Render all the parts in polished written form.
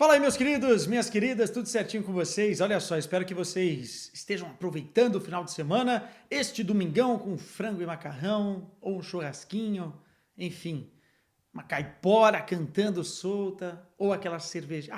Fala aí, meus queridos, minhas queridas, tudo certinho com vocês? Olha só, espero que vocês estejam aproveitando o final de semana, este domingão com frango e macarrão, ou um churrasquinho, enfim, uma caipora cantando solta, ou aquela cerveja.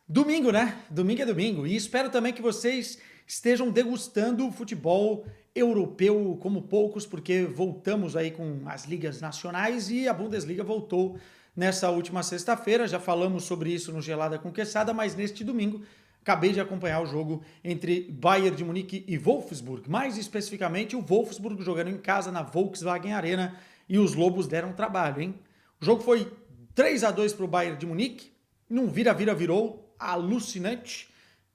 Domingo, né? Domingo é domingo. E espero também que vocês estejam degustando o futebol europeu como poucos, porque voltamos aí com as ligas nacionais e a Bundesliga voltou nessa última sexta-feira. Já falamos sobre isso no Gelada com Quesada, mas neste domingo acabei de acompanhar o jogo entre Bayern de Munique e Wolfsburg. Mais especificamente, o Wolfsburg jogando em casa na Volkswagen Arena e os Lobos deram trabalho, hein? O jogo foi 3-2 para o Bayern de Munique, num vira-vira-virou alucinante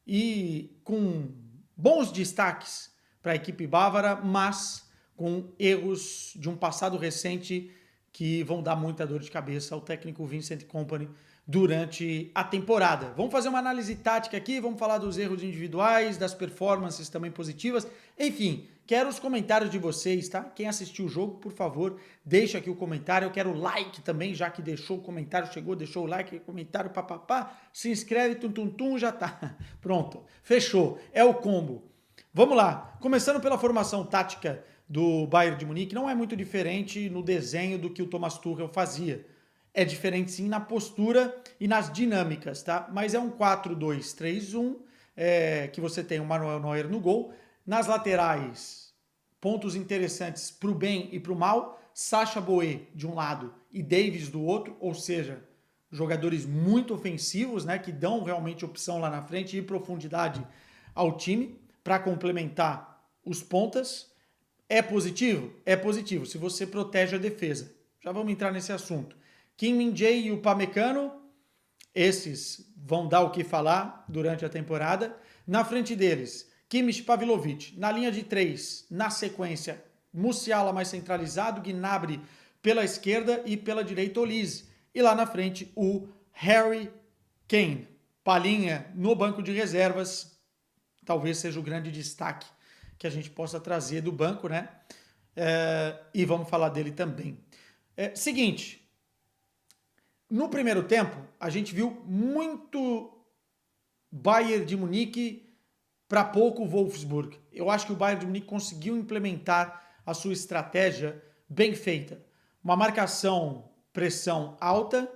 e com bons destaques para a equipe bávara, mas com erros de um passado recente que vão dar muita dor de cabeça ao técnico Vincent Kompany durante a temporada. Vamos fazer uma análise tática aqui, vamos falar dos erros individuais, das performances também positivas, enfim, quero os comentários de vocês, tá? Quem assistiu o jogo, por favor, deixa aqui o comentário, eu quero o like também, já que deixou o comentário, chegou, deixou o like, comentário, papapá, se inscreve, tum, já tá. Pronto, fechou, é o combo. Vamos lá, começando pela formação tática do Bayern de Munique, não é muito diferente no desenho do que o Thomas Tuchel fazia. É diferente sim na postura e nas dinâmicas, tá? Mas é um 4-2-3-1, que você tem o Manuel Neuer no gol. Nas laterais, pontos interessantes para o bem e para o mal. Sacha Boey de um lado e Davies do outro, ou seja, jogadores muito ofensivos, né, que dão realmente opção lá na frente e profundidade ao time para complementar os pontas. É positivo? É positivo, se você protege a defesa. Já vamos entrar nesse assunto. Kim Min-jae e o Upamecano, esses vão dar o que falar durante a temporada. Na frente deles, Kimmich, Pavlovic. Na linha de 3, na sequência, Musiala mais centralizado, Gnabry pela esquerda e pela direita, Olise. E lá na frente, o Harry Kane. Palhinha no banco de reservas, talvez seja o grande destaque que a gente possa trazer do banco, né? E vamos falar dele também. Seguinte, no primeiro tempo, a gente viu muito Bayern de Munique para pouco Wolfsburg. Eu acho que o Bayern de Munique conseguiu implementar a sua estratégia bem feita. Uma marcação, pressão alta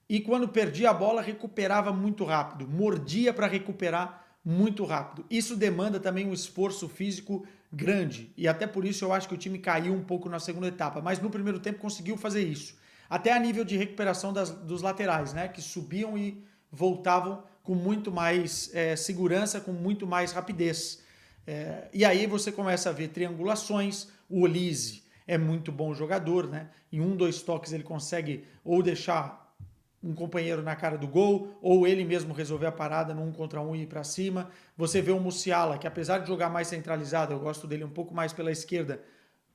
e quando perdia a bola recuperava muito rápido, mordia para recuperar muito rápido. Isso demanda também um esforço físico grande e até por isso eu acho que o time caiu um pouco na segunda etapa, mas no primeiro tempo conseguiu fazer isso. Até a nível de recuperação dos laterais, né, que subiam e voltavam com muito mais segurança, com muito mais rapidez. E aí você começa a ver triangulações, o Olise é muito bom jogador, né? Em 1, 2 toques ele consegue ou deixar um companheiro na cara do gol, ou ele mesmo resolver a parada no 1 contra 1 e ir para cima. Você vê o Musiala, que apesar de jogar mais centralizado, eu gosto dele um pouco mais pela esquerda,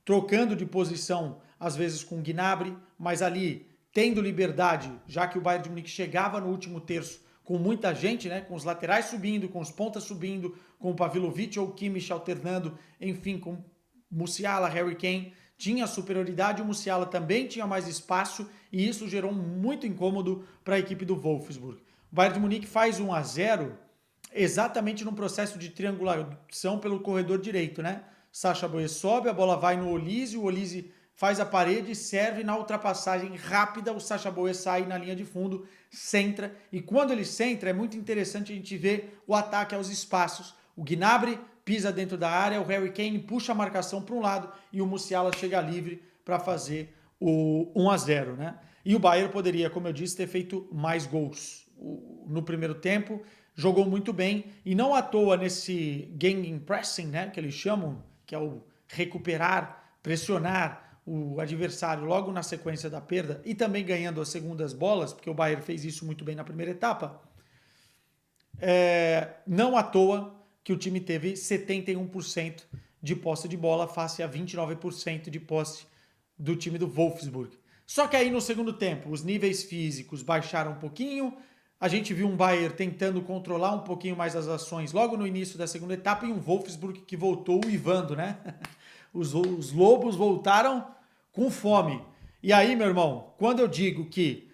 trocando de posição, às vezes com o Gnabry, mas ali tendo liberdade, já que o Bayern de Munique chegava no último terço com muita gente, né, com os laterais subindo, com os pontas subindo, com o Pavlovic ou o Kimmich alternando, enfim, com Musiala, Harry Kane, tinha superioridade, o Musiala também tinha mais espaço e isso gerou muito incômodo para a equipe do Wolfsburg. O Bayern de Munique faz 1-0 exatamente num processo de triangulação pelo corredor direito, né? Sacha Boey sobe, a bola vai no Olise, o Olise faz a parede, serve na ultrapassagem rápida, o Sacha Boey sai na linha de fundo, centra, e quando ele centra é muito interessante a gente ver o ataque aos espaços. O Gnabry pisa dentro da área, o Harry Kane puxa a marcação para um lado e o Musiala chega livre para fazer o 1-0, né? E o Bayern poderia, como eu disse, ter feito mais gols no primeiro tempo, jogou muito bem e não à toa nesse gegenpressing, né, que eles chamam, que é o recuperar, pressionar o adversário logo na sequência da perda e também ganhando as segundas bolas, porque o Bayern fez isso muito bem na primeira etapa. Não à toa que o time teve 71% de posse de bola face a 29% de posse do time do Wolfsburg. Só que aí no segundo tempo, os níveis físicos baixaram um pouquinho, a gente viu um Bayern tentando controlar um pouquinho mais as ações logo no início da segunda etapa e um Wolfsburg que voltou uivando, né? Os lobos voltaram com fome. E aí, meu irmão, quando eu digo que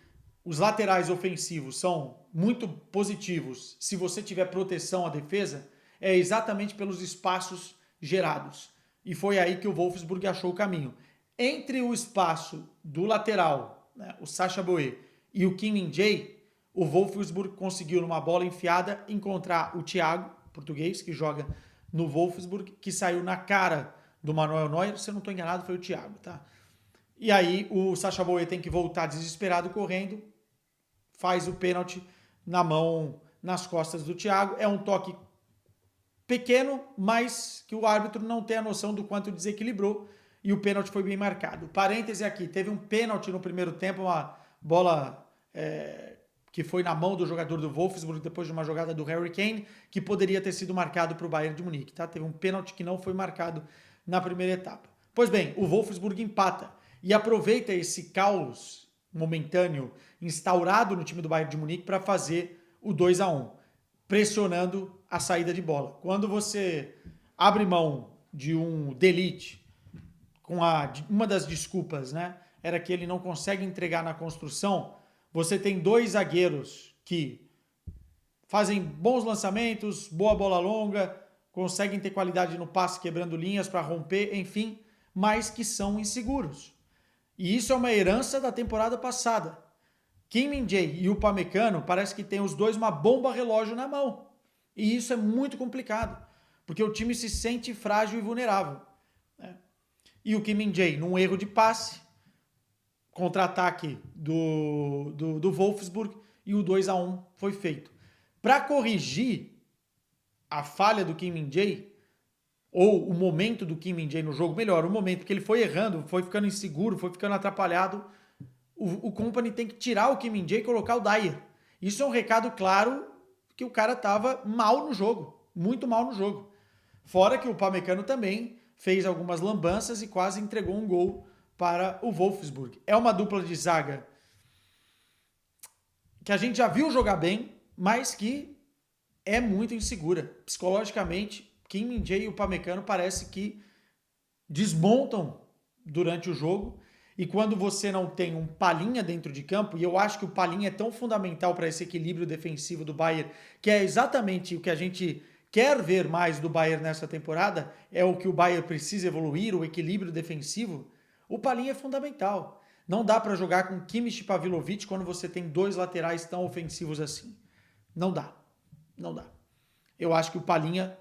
os laterais ofensivos são muito positivos se você tiver proteção à defesa, é exatamente pelos espaços gerados. E foi aí que o Wolfsburg achou o caminho. Entre o espaço do lateral, né, o Sacha Boey, e o Kim Min-jae, o Wolfsburg conseguiu, numa bola enfiada, encontrar o Thiago, português, que joga no Wolfsburg, que saiu na cara do Manuel Neuer. Se eu não estou enganado, foi o Thiago, tá? E aí o Sacha Boey tem que voltar desesperado correndo, faz o pênalti na mão, nas costas do Thiago. É um toque pequeno, mas que o árbitro não tem a noção do quanto desequilibrou e o pênalti foi bem marcado. Parêntese aqui, teve um pênalti no primeiro tempo, uma bola que foi na mão do jogador do Wolfsburg depois de uma jogada do Harry Kane, que poderia ter sido marcado para o Bayern de Munique. Tá? Teve um pênalti que não foi marcado na primeira etapa. Pois bem, o Wolfsburg empata e aproveita esse caos momentâneo instaurado no time do Bayern de Munique para fazer o 2-1, pressionando a saída de bola. Quando você abre mão de um De Ligt, com uma das desculpas, né, era que ele não consegue entregar na construção, você tem dois zagueiros que fazem bons lançamentos, boa bola longa, conseguem ter qualidade no passe, quebrando linhas para romper, enfim, mas que são inseguros. E isso é uma herança da temporada passada. Kim Min-jae e o Upamecano parece que tem os dois uma bomba relógio na mão. E isso é muito complicado, porque o time se sente frágil e vulnerável. Né? E o Kim Min-jae, num erro de passe, contra-ataque do Wolfsburg, e o 2-1 foi feito. Para corrigir a falha do Kim Min-jae, ou o momento do Kim Min-jae no jogo, melhor, o momento que ele foi errando, foi ficando inseguro, foi ficando atrapalhado, o Kompany tem que tirar o Kim Min-jae e colocar o Dyer. Isso é um recado claro que o cara estava mal no jogo, muito mal no jogo. Fora que o Upamecano também fez algumas lambanças e quase entregou um gol para o Wolfsburg. É uma dupla de zaga que a gente já viu jogar bem, mas que é muito insegura. Psicologicamente, Kim Min-jae e o Upamecano parece que desmontam durante o jogo. E quando você não tem um Palhinha dentro de campo, e eu acho que o Palhinha é tão fundamental para esse equilíbrio defensivo do Bayern, que é exatamente o que a gente quer ver mais do Bayern nessa temporada, é o que o Bayern precisa evoluir, o equilíbrio defensivo, o Palhinha é fundamental. Não dá para jogar com Kimmich e Pavlovic quando você tem dois laterais tão ofensivos assim. Não dá. Não dá. Eu acho que o Palhinha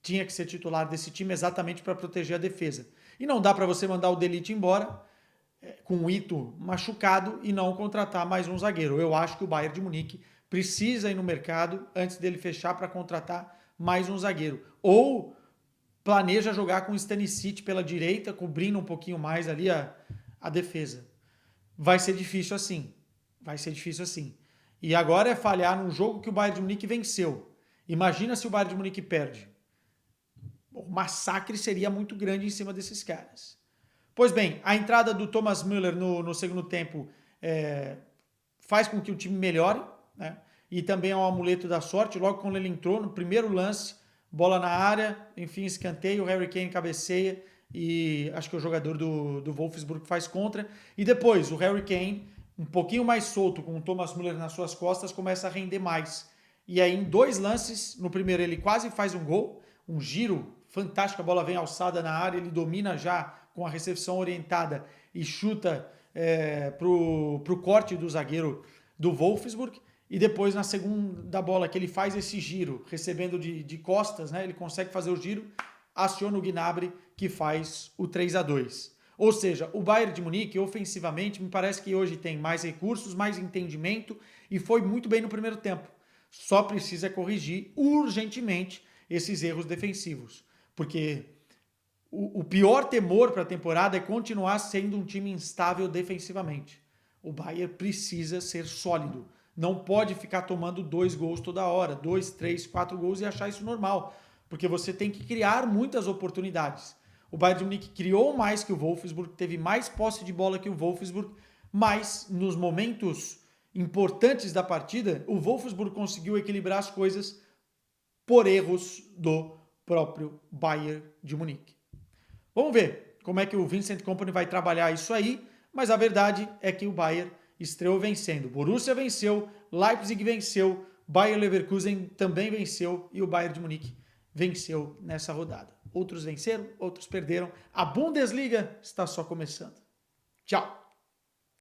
tinha que ser titular desse time exatamente para proteger a defesa. E não dá para você mandar o De Ligt embora com o Ito machucado e não contratar mais um zagueiro. Eu acho que o Bayern de Munique precisa ir no mercado antes dele fechar para contratar mais um zagueiro. Ou planeja jogar com o Stanisic pela direita, cobrindo um pouquinho mais ali a defesa. Vai ser difícil assim. Vai ser difícil assim. E agora é falhar num jogo que o Bayern de Munique venceu. Imagina se o Bayern de Munique perde. O massacre seria muito grande em cima desses caras. Pois bem, a entrada do Thomas Müller no segundo tempo faz com que o time melhore, né? E também é um amuleto da sorte. Logo quando ele entrou, no primeiro lance, bola na área, enfim, escanteio, o Harry Kane cabeceia e acho que o jogador do Wolfsburg faz contra. E depois o Harry Kane, um pouquinho mais solto, com o Thomas Müller nas suas costas, começa a render mais. E aí em dois lances, no primeiro ele quase faz um gol, um giro fantástico, a bola vem alçada na área, ele domina já com a recepção orientada e chuta pro corte do zagueiro do Wolfsburg. E depois, na segunda bola que ele faz esse giro, recebendo de costas, né, ele consegue fazer o giro, aciona o Gnabry, que faz o 3-2. Ou seja, o Bayern de Munique, ofensivamente, me parece que hoje tem mais recursos, mais entendimento e foi muito bem no primeiro tempo. Só precisa corrigir urgentemente esses erros defensivos. Porque o pior temor para a temporada é continuar sendo um time instável defensivamente. O Bayern precisa ser sólido. Não pode ficar tomando 2 gols toda hora, 2, 3, 4 gols e achar isso normal. Porque você tem que criar muitas oportunidades. O Bayern de Munique criou mais que o Wolfsburg, teve mais posse de bola que o Wolfsburg, mas nos momentos importantes da partida, o Wolfsburg conseguiu equilibrar as coisas por erros do próprio Bayern de Munique. Vamos ver como é que o Vincent Kompany vai trabalhar isso aí, mas a verdade é que o Bayern estreou vencendo. Borussia venceu, Leipzig venceu, Bayer Leverkusen também venceu e o Bayern de Munique venceu nessa rodada. Outros venceram, outros perderam. A Bundesliga está só começando. Tchau!